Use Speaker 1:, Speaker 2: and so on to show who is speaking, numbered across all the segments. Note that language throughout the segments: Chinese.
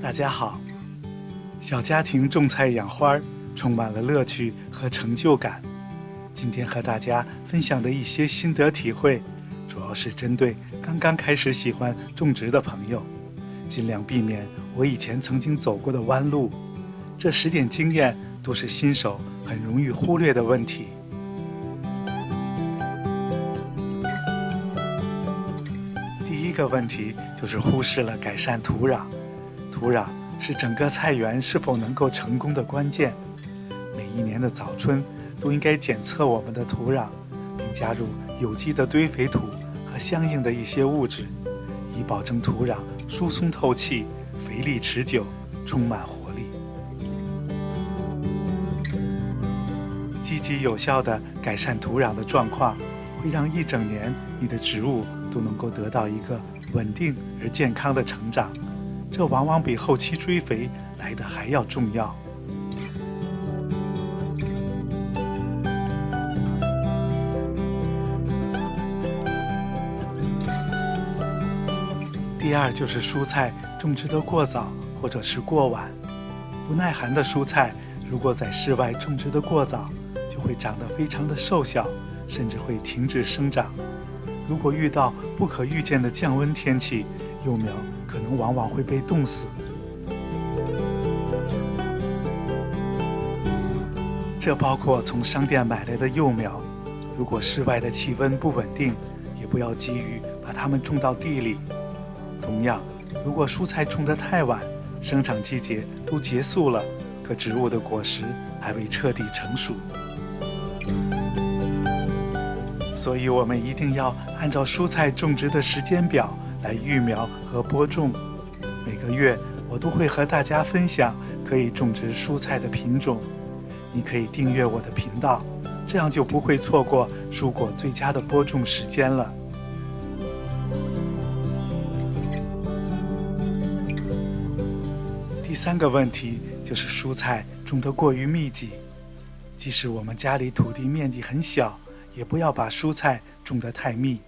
Speaker 1: 大家好，小家庭种菜养花充满了乐趣和成就感。今天和大家分享的一些心得体会，主要是针对刚刚开始喜欢种植的朋友，尽量避免我以前曾经走过的弯路。这10点经验都是新手很容易忽略的问题。第一个问题就是忽视了改善土壤。土壤是整个菜园是否能够成功的关键。每一年的早春都应该检测我们的土壤，并加入有机的堆肥土和相应的一些物质，以保证土壤疏松透气、肥力持久、充满活力。积极有效地改善土壤的状况，会让一整年你的植物都能够得到一个稳定而健康的成长，这往往比后期追肥来得还要重要。第二就是蔬菜种植得过早或者是过晚。不耐寒的蔬菜如果在室外种植得过早，就会长得非常的瘦小，甚至会停止生长。如果遇到不可预见的降温天气，幼苗可能往往会被冻死。这包括从商店买来的幼苗，如果室外的气温不稳定，也不要急于把它们种到地里。同样，如果蔬菜种得太晚，生长季节都结束了，可植物的果实还未彻底成熟。所以我们一定要按照蔬菜种植的时间表来育苗和播种。每个月我都会和大家分享可以种植蔬菜的品种，你可以订阅我的频道，这样就不会错过蔬果最佳的播种时间了。第三个问题就是蔬菜种得过于密集。即使我们家里土地面积很小，也不要把蔬菜种得太密，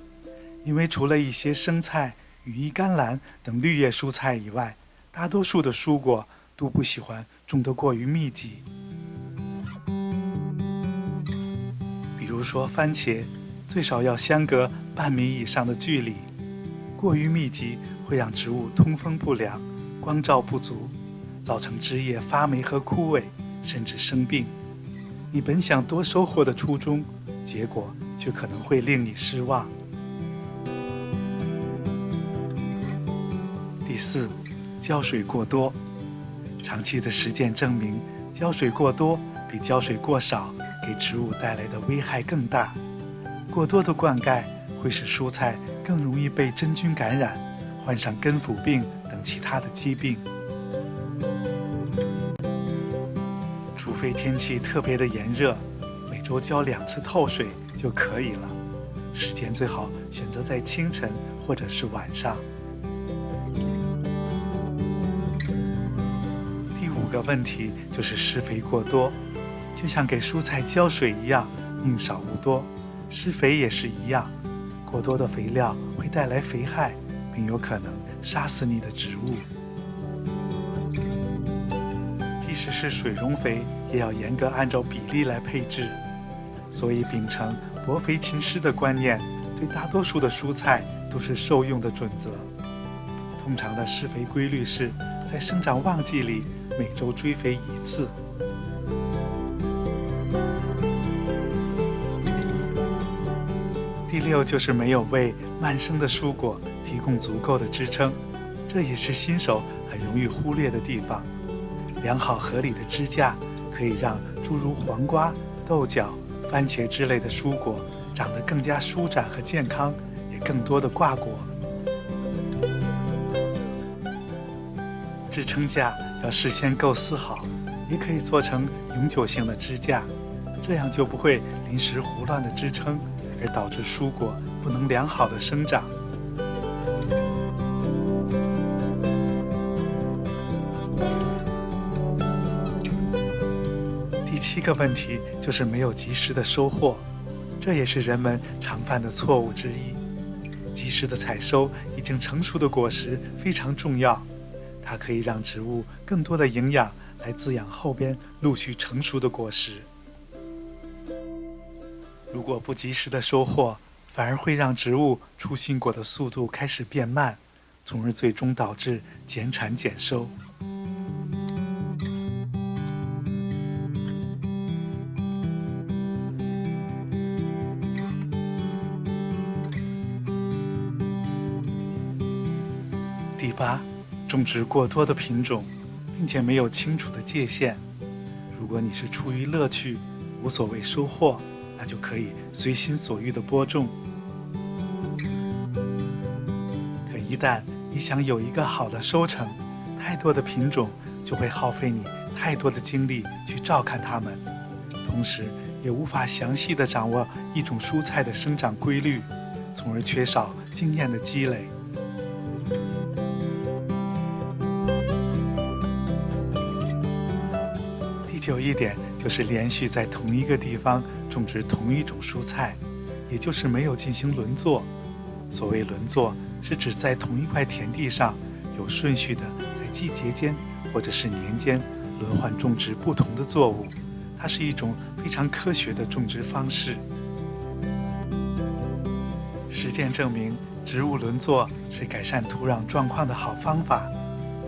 Speaker 1: 因为除了一些生菜、羽衣甘蓝等绿叶蔬菜以外，大多数的蔬果都不喜欢种得过于密集。比如说番茄，最少要相隔半米以上的距离。过于密集会让植物通风不良、光照不足，造成枝叶发霉和枯萎，甚至生病。你本想多收获的初衷，结果却可能会令你失望。第四，浇水过多。长期的实践证明，浇水过多比浇水过少给植物带来的危害更大。过多的灌溉会使蔬菜更容易被真菌感染，患上根腐病等其他的疾病。除非天气特别的炎热，每周浇2次透水就可以了，时间最好选择在清晨或者是晚上。第5个问题就是施肥过多，就像给蔬菜浇水一样，宁少勿多，施肥也是一样，过多的肥料会带来肥害，并有可能杀死你的植物。即使是水溶肥，也要严格按照比例来配置。所以秉承薄肥勤施的观念，对大多数的蔬菜都是受用的准则。通常的施肥规律是在生长旺季里每周追肥1次。第6就是没有为慢生的蔬果提供足够的支撑，这也是新手很容易忽略的地方。良好合理的支架可以让诸如黄瓜、豆角、番茄之类的蔬果长得更加舒展和健康，也更多的挂果。支撑架要事先构思好，也可以做成永久性的支架，这样就不会临时胡乱的支撑，而导致蔬果不能良好的生长。第7个问题就是没有及时的收获，这也是人们常犯的错误之一。及时的采收已经成熟的果实非常重要，它可以让植物更多的营养来滋养后边陆续成熟的果实。如果不及时的收获，反而会让植物出新果的速度开始变慢，从而最终导致减产减收。第八，种植过多的品种，并且没有清楚的界限。如果你是出于乐趣，无所谓收获，那就可以随心所欲地播种。可一旦你想有一个好的收成，太多的品种就会耗费你太多的精力去照看它们，同时也无法详细地掌握一种蔬菜的生长规律，从而缺少经验的积累。第9一点就是连续在同一个地方种植同一种蔬菜，也就是没有进行轮作。所谓轮作，是指在同一块田地上有顺序的在季节间或者是年间轮换种植不同的作物，它是一种非常科学的种植方式。实践证明，植物轮作是改善土壤状况的好方法，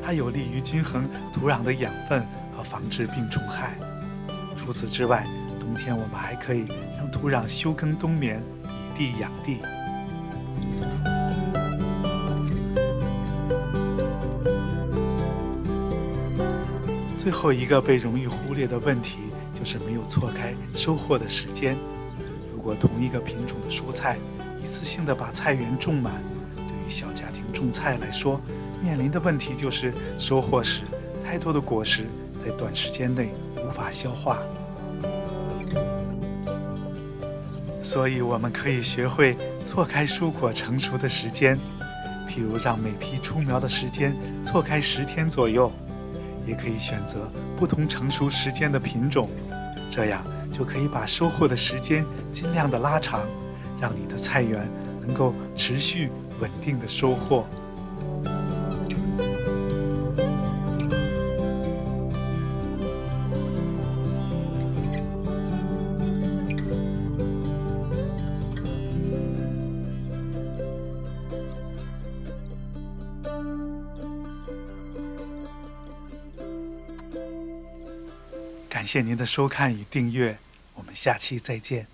Speaker 1: 它有利于均衡土壤的养分和防治病虫害。除此之外，冬天我们还可以让土壤休耕冬眠，以地养地。最后一个被容易忽略的问题就是没有错开收获的时间。如果同一个品种的蔬菜一次性的把菜园种满，对于小家庭种菜来说，面临的问题就是收获时太多的果实在短时间内无法消化。所以我们可以学会错开蔬果成熟的时间，譬如让每批出苗的时间错开10天左右，也可以选择不同成熟时间的品种，这样就可以把收获的时间尽量的拉长，让你的菜园能够持续稳定的收获。感谢您的收看与订阅，我们下期再见。